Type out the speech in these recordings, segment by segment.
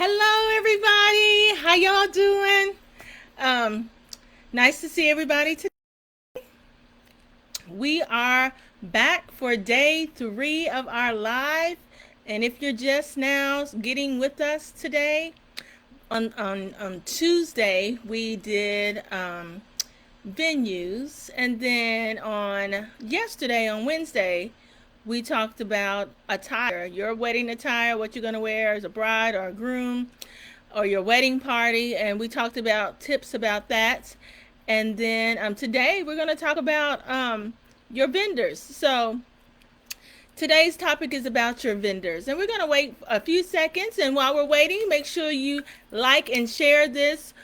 Hello, everybody. How y'all doing? Um, Nice to see everybody today. We are back for day 3 of our live, and if you're just now getting with us today, on Tuesday we did venues, and then on yesterday on Wednesday we talked about attire, your wedding attire, what you're going to wear as a bride or a groom, or your wedding party, and we talked about tips about that. And then today we're going to talk about your vendors. So today's topic is about your vendors, and we're going to wait a few seconds. And while we're waiting, make sure you like and share this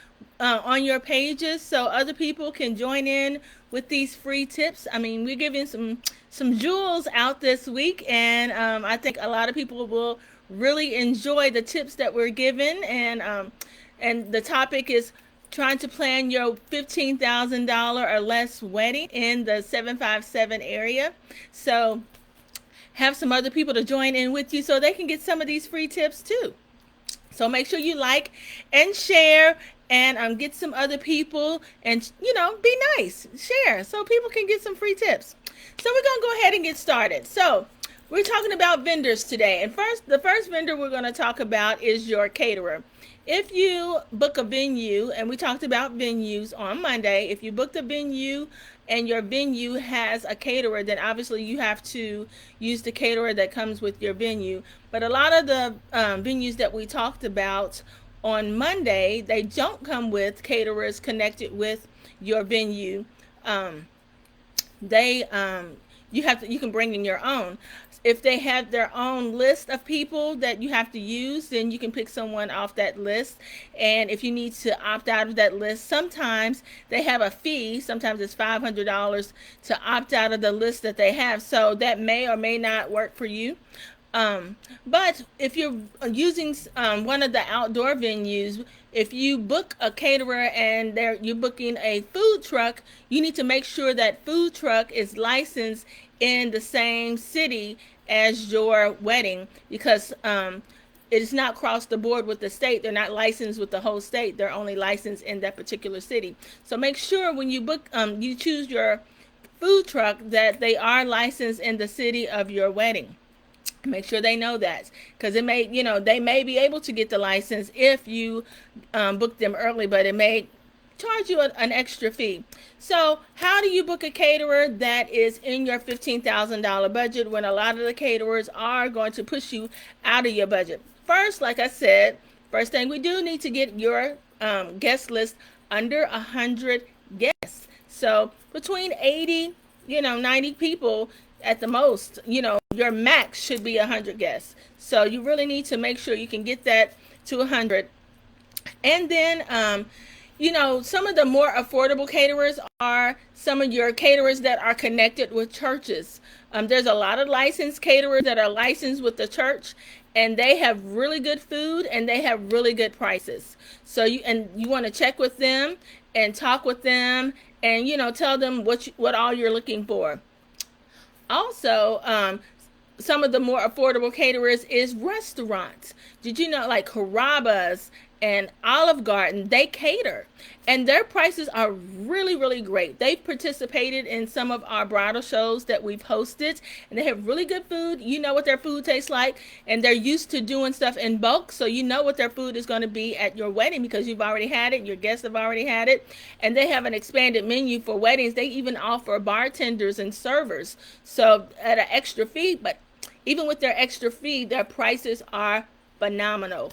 on your pages so other people can join in with these free tips. I mean, we're giving some jewels out this week, and I think a lot of people will really enjoy the tips that we're given. And the topic is trying to plan your $15,000 or less wedding in the 757 area. So have some other people to join in with you so they can get some of these free tips too. So make sure you like and share, and get some other people, and be nice, share so people can get some free tips. So we're going to go ahead and get started. So we're talking about vendors today, and the first vendor we're going to talk about is your caterer. If you book a venue, and we talked about venues on Monday, if you booked a venue and your venue has a caterer, then obviously you have to use the caterer that comes with your venue. But a lot of the venues that we talked about on Monday, they don't come with caterers connected with your venue. They you can bring in your own. If they have their own list of people that you have to use, then you can pick someone off that list. And if you need to opt out of that list, sometimes they have a fee. Sometimes it's $500 to opt out of the list that they have. So that may or may not work for you. But if you're using one of the outdoor venues, if you book a caterer and you're booking a food truck, you need to make sure that food truck is licensed in the same city as your wedding, because it is not crossed the board with the state. They're not licensed with the whole state. They're only licensed in that particular city. So make sure when you book, you choose your food truck, that they are licensed in the city of your wedding. Make sure they know that, because it may, they may be able to get the license if you book them early, but it may charge you an extra fee. So how do you book a caterer that is in your $15,000 budget when a lot of the caterers are going to push you out of your budget? First, like I said, first thing we do need to get your guest list under 100 guests. So between 80, 90 people at the most. Your max should be 100 guests. So you really need to make sure you can get that to 100. And then some of the more affordable caterers are some of your caterers that are connected with churches. There's a lot of licensed caterers that are licensed with the church, and they have really good food and they have really good prices. So you want to check with them and talk with them, and tell them what all you're looking for. Also, some of the more affordable caterers is restaurants. Did you know, like Carrabba's and Olive Garden, they cater, and their prices are really, really great. They've participated in some of our bridal shows that we've hosted, and they have really good food. You know what their food tastes like, and they're used to doing stuff in bulk, so you know what their food is going to be at your wedding because you've already had it, your guests have already had it, and they have an expanded menu for weddings. They even offer bartenders and servers, so at an extra fee, but even with their extra fee, their prices are phenomenal.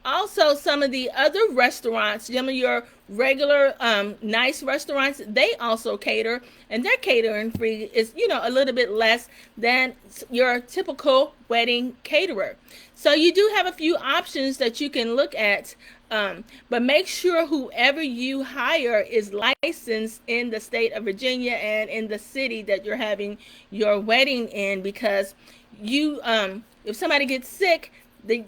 Also, some of the other restaurants, some of your regular nice restaurants, they also cater, and their catering fee is, a little bit less than your typical wedding caterer. So you do have a few options that you can look at, but make sure whoever you hire is licensed in the state of Virginia and in the city that you're having your wedding in, because if somebody gets sick, they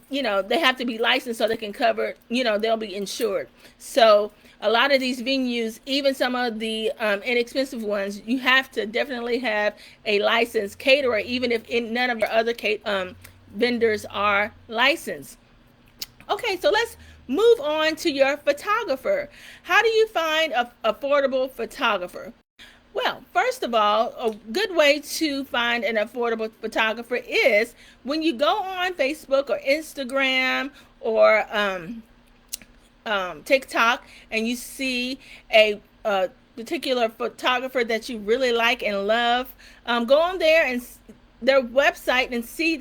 have to be licensed so they can cover, they'll be insured. So a lot of these venues, even some of the inexpensive ones, you have to definitely have a licensed caterer, even if none of your other vendors are licensed. Okay, so let's move on to your photographer. How do you find a affordable photographer? Well, first of all, a good way to find an affordable photographer is when you go on Facebook or Instagram or TikTok and you see a particular photographer that you really like and love, go on there and their website and see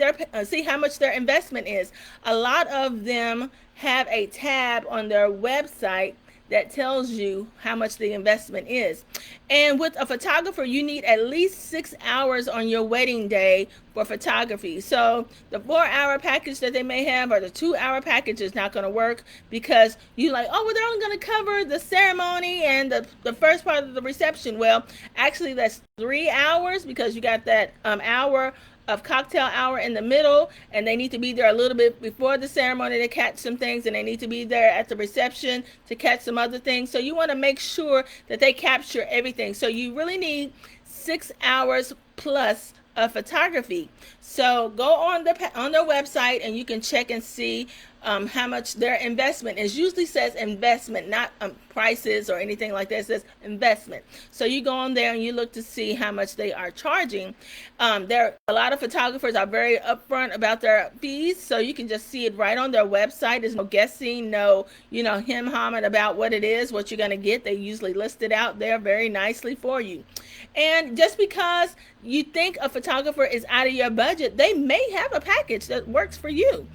how much their investment is. A lot of them have a tab on their website that tells you how much the investment is. And with a photographer, you need at least 6 hours on your wedding day for photography. So the 4 hour package that they may have or the 2 hour package is not going to work because you like, oh, well, they're only going to cover the ceremony and the first part of the reception. Well, actually, that's 3 hours because you got that hour of cocktail hour in the middle, and they need to be there a little bit before the ceremony to catch some things, and they need to be there at the reception to catch some other things. So you want to make sure that they capture everything. So you really need 6 hours plus of photography. So go on their website and you can check and see how much their investment is. Usually says investment, not prices or anything like that. It says investment. So you go on there and you look to see how much they are charging. There a lot of photographers are very upfront about their fees, so you can just see it right on their website. There's no guessing, no hem-humming about what it is, what you're going to get. They usually list it out there very nicely for you. And just because you think a photographer is out of your budget, they may have a package that works for you.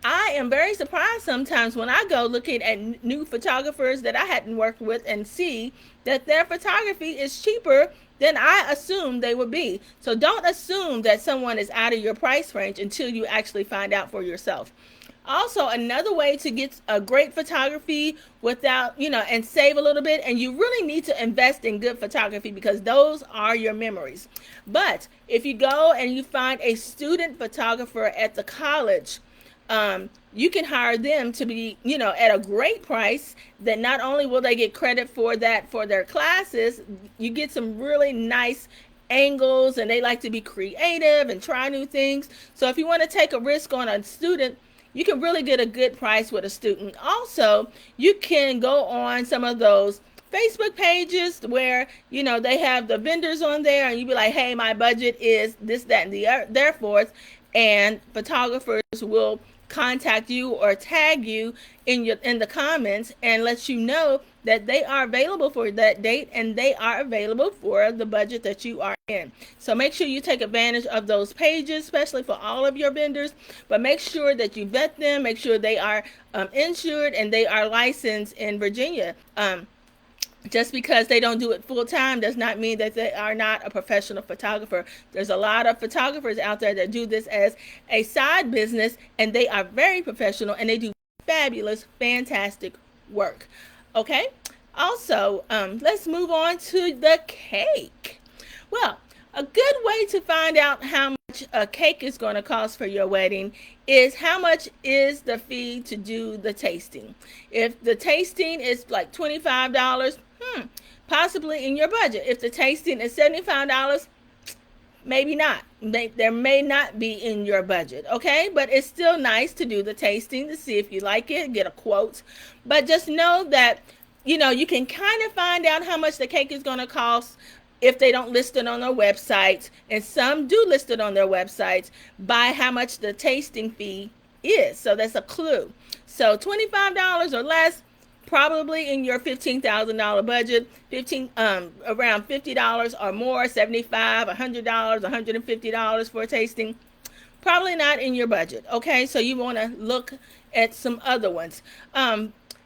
I am very surprised sometimes when I go looking at new photographers that I hadn't worked with and see that their photography is cheaper than I assumed they would be. So don't assume that someone is out of your price range until you actually find out for yourself. Also, another way to get a great photography without, and save a little bit, and you really need to invest in good photography because those are your memories. But if you go and you find a student photographer at the college, you can hire them to be, at a great price that not only will they get credit for that for their classes, you get some really nice angles and they like to be creative and try new things. So if you want to take a risk on a student, you can really get a good price with a student. Also, you can go on some of those Facebook pages where, they have the vendors on there and you be like, hey, my budget is this, that, and therefore, and photographers will contact you or tag you in the comments and let you know that they are available for that date and they are available for the budget that you are in. So make sure you take advantage of those pages, especially for all of your vendors, but make sure that you vet them, make sure they are insured and they are licensed in Virginia. Just because they don't do it full time does not mean that they are not a professional photographer. There's a lot of photographers out there that do this as a side business and they are very professional and they do fabulous, fantastic work. Okay, also, let's move on to the cake. Well, a good way to find out how much a cake is going to cost for your wedding is how much is the fee to do the tasting. If the tasting is like $25, possibly in your budget. If the tasting is $75, maybe not. There may not be in your budget, okay? But it's still nice to do the tasting to see if you like it, get a quote. But just know that, you can kind of find out how much the cake is going to cost if they don't list it on their website. And some do list it on their websites by how much the tasting fee is. So that's a clue. So $25 or less, probably in your $15,000 budget, around $50 or more, $75, $100, $150 for a tasting, probably not in your budget. Okay, so you want to look at some other ones.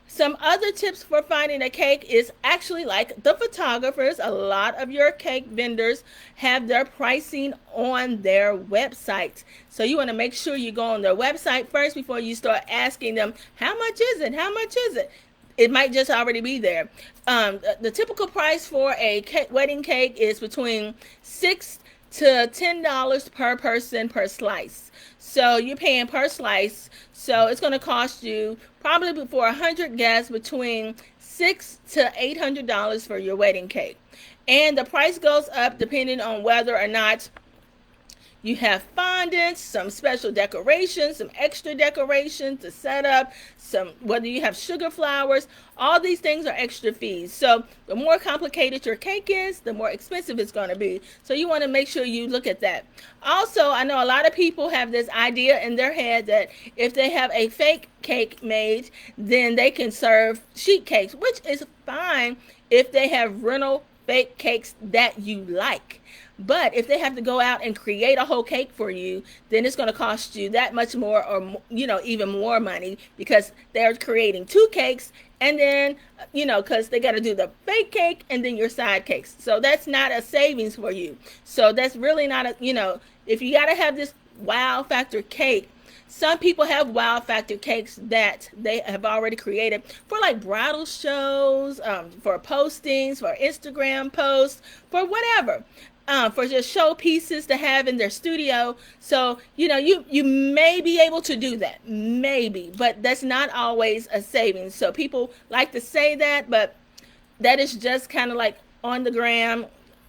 Some other tips for finding a cake is actually like the photographers. A lot of your cake vendors have their pricing on their website. So you want to make sure you go on their website first before you start asking them, how much is it? How much is it? It might just already be there. The typical price for a wedding cake is between $6 to $10 per person per slice. So you're paying per slice. So it's going to cost you probably for 100 guests between $600 to $800 for your wedding cake. And the price goes up depending on whether or not You have fondants, some special decorations, some extra decorations to set up, some whether you have sugar flowers, all these things are extra fees. So the more complicated your cake is, the more expensive it's going to be. So you want to make sure you look at that. Also, I know a lot of people have this idea in their head that if they have a fake cake made, then they can serve sheet cakes, which is fine if they have rental fake cakes that you like. But if they have to go out and create a whole cake for you, then it's going to cost you that much more, or even more money, because they're creating two cakes, and then because they got to do the fake cake and then your side cakes. So that's not a savings for you. So that's really not if you got to have this wow factor cake. Some people have wow factor cakes that they have already created for like bridal shows, for postings, for Instagram posts, for whatever. For just show pieces to have in their studio. So, you may be able to do that. Maybe. But that's not always a savings. So people like to say that, but that is just kind of like on the gram,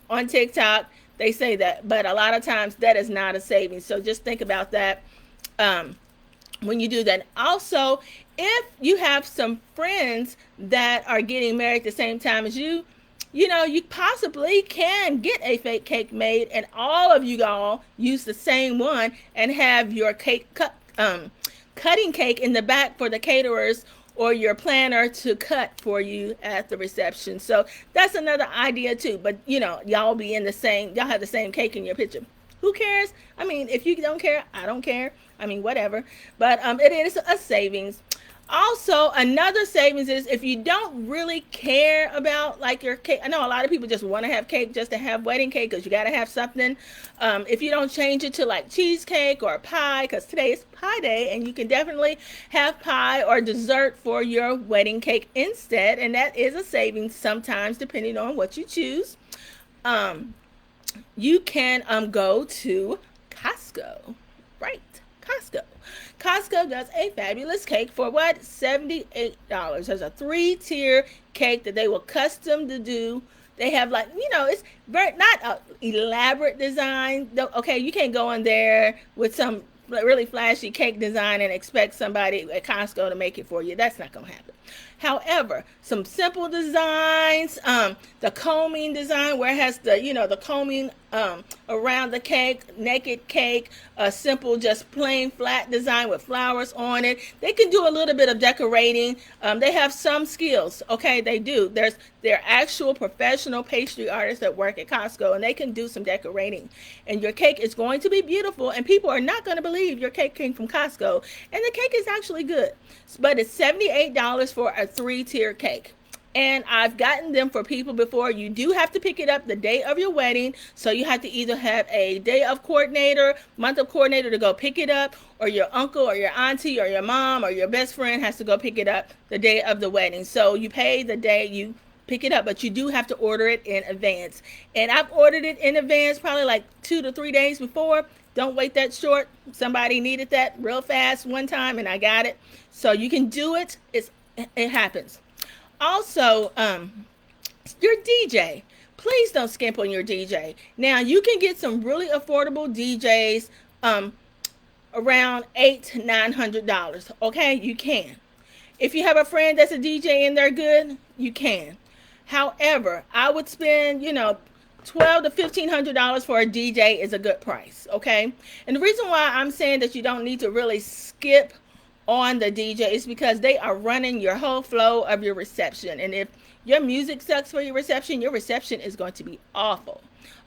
on TikTok, they say that. But a lot of times that is not a savings. So just think about that when you do that. Also, if you have some friends that are getting married at the same time as you, you possibly can get a fake cake made, and all of you all use the same one and have your cutting cake in the back for the caterers or your planner to cut for you at the reception. So that's another idea too. But y'all be in y'all have the same cake in your picture. Who cares? I mean, if you don't care, I don't care. I mean, whatever. But it is a savings. Also, another savings is if you don't really care about like your cake. I know a lot of people just want to have cake just to have wedding cake, because you got to have something. If you don't change it to like cheesecake or pie, because today is pie day, and you can definitely have pie or dessert for your wedding cake instead. And that is a savings sometimes, depending on what you choose. You can go to Costco, right? Costco does a fabulous cake for what? $78. There's a 3-tier cake that they will custom to do. They have it's very not an elaborate design. Okay, you can't go in there with some really flashy cake design and expect somebody at Costco to make it for you. That's not going to happen. However, some simple designs, the combing design where it has the combing around the cake, naked cake, a simple just plain flat design with flowers on it. They can do a little bit of decorating. They have some skills. Okay, they do. They're actual professional pastry artists that work at Costco, and they can do some decorating. And your cake is going to be beautiful, and people are not going to believe your cake came from Costco. And the cake is actually good. But it's $78 for a 3-tier cake. And I've gotten them for people before. You do have to pick it up the day of your wedding. So you have to either have a day of coordinator, month of coordinator to go pick it up, or your uncle or your auntie or your mom or your best friend has to go pick it up the day of the wedding. So you pay the day you pick it up, but you do have to order it in advance. And I've ordered it in advance probably like 2 to 3 days before. Don't wait that short. Somebody needed that real fast one time and I got it. So you can do it. It happens. Also, your DJ. Please don't skimp on your DJ. Now, you can get some really affordable DJs around $800 to $900. Okay, you can. If you have a friend that's a DJ and they're good, you can. However, I would spend, $1,200 to $1,500 for a DJ is a good price, okay? And the reason why I'm saying that you don't need to really skip on the DJ is because they are running your whole flow of your reception. And if your music sucks for your reception is going to be awful,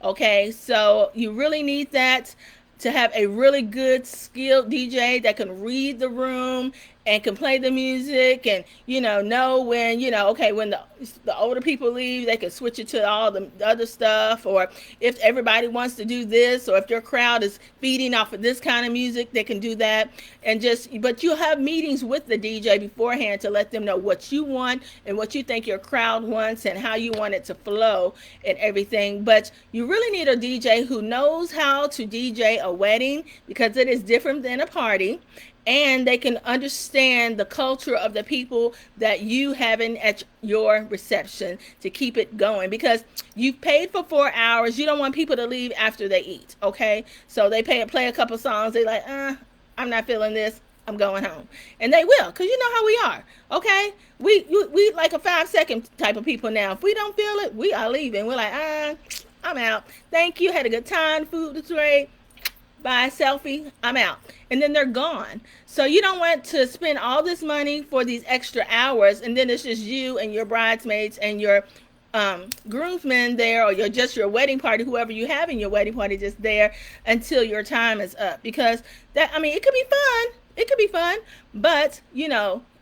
okay? So you really need that to have a really good skilled DJ that can read the room and can play the music and, know when, when the older people leave, they can switch it to all the other stuff. Or if everybody wants to do this, or if your crowd is feeding off of this kind of music, they can do that. But you'll have meetings with the DJ beforehand to let them know what you want and what you think your crowd wants and how you want it to flow and everything. But you really need a DJ who knows how to DJ a wedding, because it is different than a party. and they can understand the culture of the people that you having at your reception to keep it going, because you've paid for 4 hours. You don't want people to leave after they eat. Okay, so they play a couple songs, they like, I'm not feeling this, I'm going home. And they will, because you know how we are. Okay, we like a 5 second type of people now. If we don't feel it, we are leaving. We're like, I'm out, thank you, had a good time, food was great, buy a selfie, I'm out. And then they're gone. So you don't want to spend all this money for these extra hours, and then it's just you and your bridesmaids and your groomsmen there, or your wedding party, whoever you have in your wedding party, just there until your time is up. Because that, I mean, it could be fun. It could be fun, but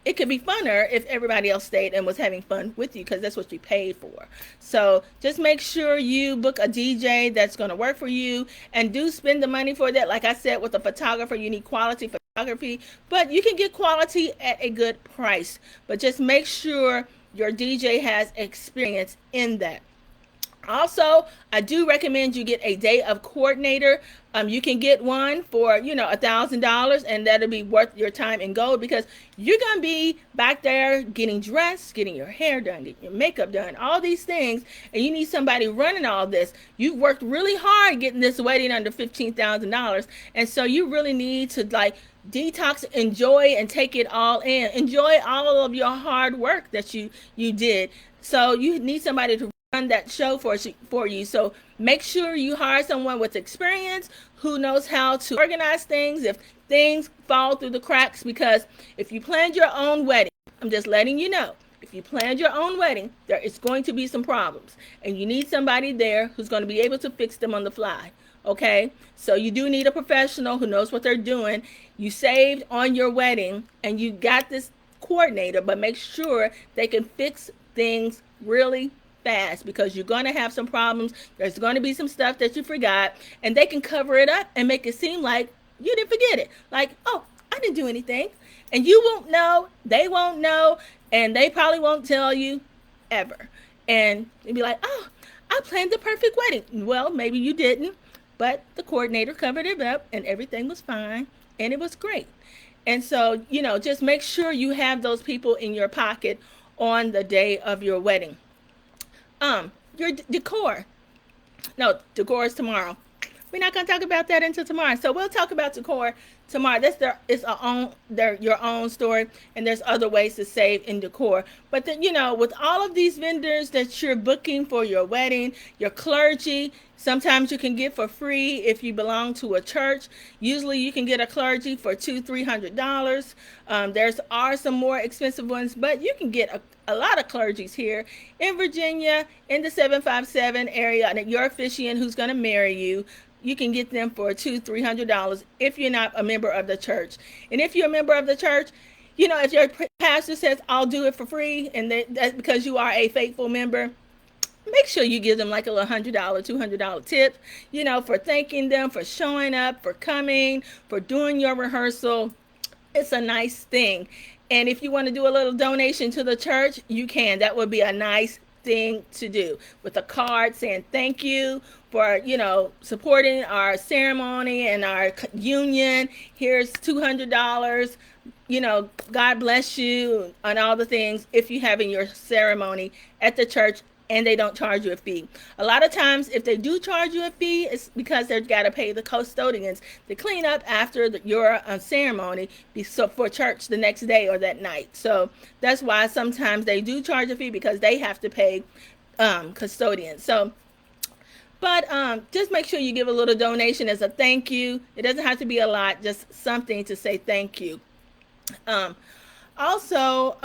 it could be funner if everybody else stayed and was having fun with you, because that's what you paid for. So just make sure you book a DJ that's going to work for you, and do spend the money for that. Like I said, with a photographer, you need quality photography, but you can get quality at a good price. But just make sure your DJ has experience in that. Also, I do recommend you get a day of coordinator. You can get one for $1,000, and that'll be worth your time in gold, because you're gonna be back there getting dressed, getting your hair done, getting your makeup done, all these things, and you need somebody running all this. You've worked really hard getting this wedding under $15,000, and so you really need to detox, enjoy, and take it all in. Enjoy all of your hard work that you did. So you need somebody to run that show for you. So make sure you hire someone with experience who knows how to organize things if things fall through the cracks. Because if you planned your own wedding, I'm just letting you know, if you planned your own wedding, there is going to be some problems, and you need somebody there who's going to be able to fix them on the fly. Okay, so you do need a professional who knows what they're doing. You saved on your wedding and you got this coordinator, but make sure they can fix things really fast, because you're going to have some problems. There's going to be some stuff that you forgot, and they can cover it up and make it seem like you didn't forget it. Like, oh, I didn't do anything. And you won't know, they won't know, and they probably won't tell you ever. And you'll be like, oh, I planned the perfect wedding. Well, maybe you didn't, but the coordinator covered it up and everything was fine and it was great. And so, just make sure you have those people in your pocket on the day of your wedding. Your decor. No, decor is tomorrow. We're not going to talk about that until tomorrow. So we'll talk about decor tomorrow. Your own story, and there's other ways to save in decor. But then, with all of these vendors that you're booking for your wedding, your clergy, sometimes you can get for free if you belong to a church. Usually you can get a clergy for $200-$300. There's are some more expensive ones, but you can get a lot of clergies here in Virginia, in the 757 area, and your officiant who's going to marry you. You can get them for $200-$300 if you're not a member of the church. And if you're a member of the church, if your pastor says, I'll do it for free, and that's because you are a faithful member, make sure you give them like a little $100, $200 tip, for thanking them, for showing up, for coming, for doing your rehearsal. It's a nice thing. And if you want to do a little donation to the church, you can. That would be a nice thing to do, with a card saying thank you for supporting our ceremony and our union. Here's $200. God bless you, and all the things if you have in your ceremony at the church, and they don't charge you a fee. A lot of times, if they do charge you a fee, it's because they've got to pay the custodians to clean up after your ceremony for church the next day or that night. So that's why sometimes they do charge a fee, because they have to pay custodians. So, but just make sure you give a little donation as a thank you. It doesn't have to be a lot, just something to say thank you. Also,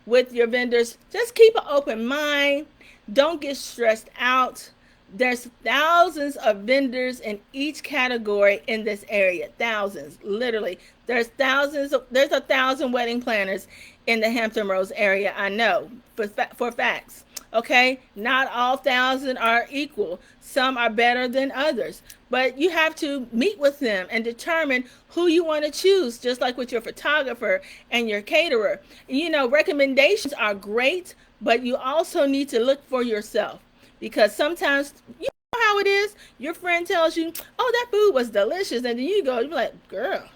with your vendors, just keep an open mind. Don't get stressed out. There's thousands of vendors in each category in this area. Thousands, literally. There's 1,000 wedding planners in the Hampton Roads area. I know for facts. Okay, not all 1,000 are equal. Some are better than others, but you have to meet with them and determine who you want to choose, just like with your photographer and your caterer. Recommendations are great, but you also need to look for yourself, because sometimes you know how it is. Your friend tells you, oh, that food was delicious, and then you're like, girl,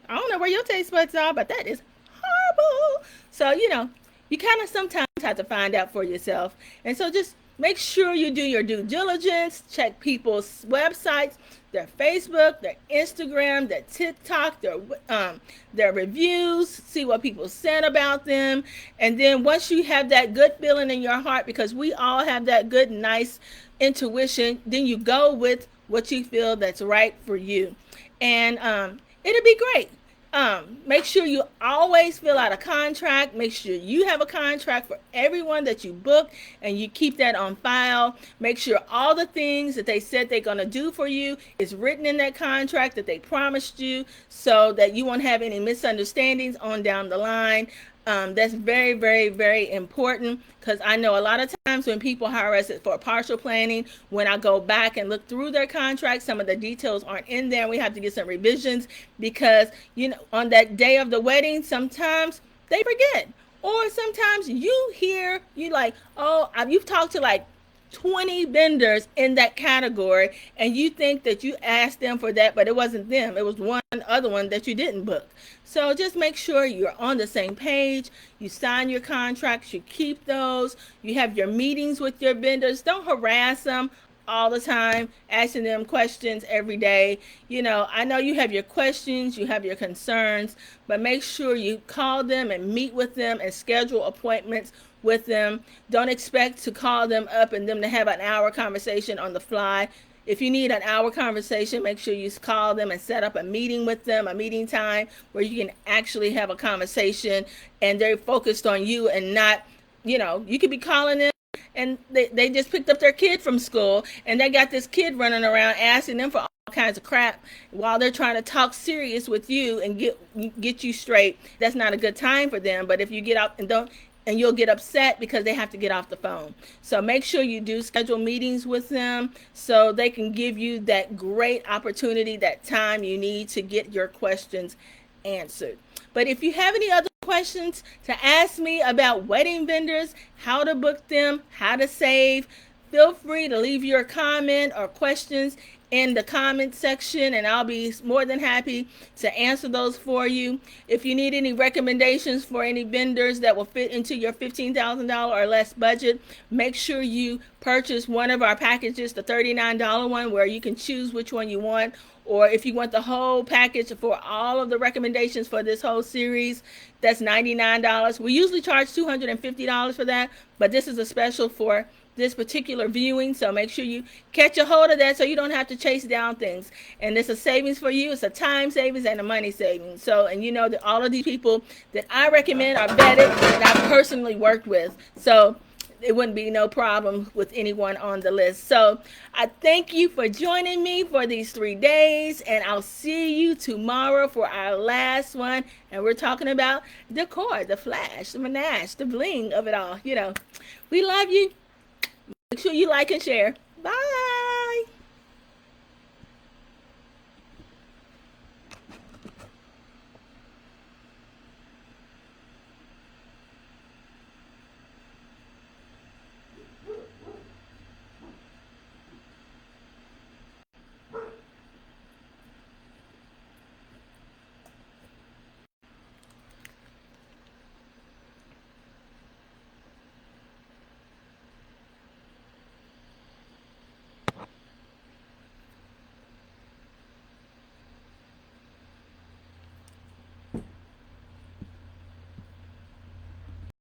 I don't know where your taste buds are, but that is horrible. So, you kind of sometimes have to find out for yourself. And so just make sure you do your due diligence, check people's websites, their Facebook, their Instagram, their TikTok, their reviews, see what people said about them. And then once you have that good feeling in your heart, because we all have that good, nice intuition, then you go with what you feel that's right for you. And it'll be great. Make sure you always fill out a contract. Make sure you have a contract for everyone that you book and you keep that on file. Make sure all the things that they said they're going to do for you is written in that contract that they promised you, so that you won't have any misunderstandings on down the line. That's very, very, very important, because I know a lot of times when people hire us for partial planning, when I go back and look through their contract, some of the details aren't in there. We have to get some revisions because, on that day of the wedding, sometimes they forget. Or sometimes you like, oh, you've talked to like 20 vendors in that category, and you think that you asked them for that, but it wasn't them. It was one other one that you didn't book. So just make sure you're on the same page. You sign your contracts, you keep those, you have your meetings with your vendors. Don't harass them all the time, asking them questions every day. I know you have your questions, you have your concerns, but make sure you call them and meet with them and schedule appointments with them. Don't expect to call them up and them to have an hour conversation on the fly. If you need an hour conversation, make sure you call them and set up a meeting with them, a meeting time where you can actually have a conversation and they're focused on you and not, you could be calling them and they just picked up their kid from school and they got this kid running around asking them for all kinds of crap while they're trying to talk serious with you and get you straight. That's not a good time for them. But if you get up and you'll get upset because they have to get off the phone. So make sure you do schedule meetings with them so they can give you that great opportunity, that time you need to get your questions answered. But if you have any other questions to ask me about wedding vendors, how to book them, how to save, feel free to leave your comment or questions in the comment section, and I'll be more than happy to answer those for you. If you need any recommendations for any vendors that will fit into your $15,000 or less budget, make sure you purchase one of our packages, the $39 one, where you can choose which one you want. Or if you want the whole package for all of the recommendations for this whole series, that's $99. We usually charge $250 for that, but this is a special for this particular viewing, so make sure you catch a hold of that so you don't have to chase down things. And it's a savings for you. It's a time savings and a money savings. So, and that all of these people that I recommend are vetted and I've personally worked with. So it wouldn't be no problem with anyone on the list. So I thank you for joining me for these 3 days, and I'll see you tomorrow for our last one. And we're talking about decor, the flash, the menage, the bling of it all. We love you. Make sure you like and share. Bye.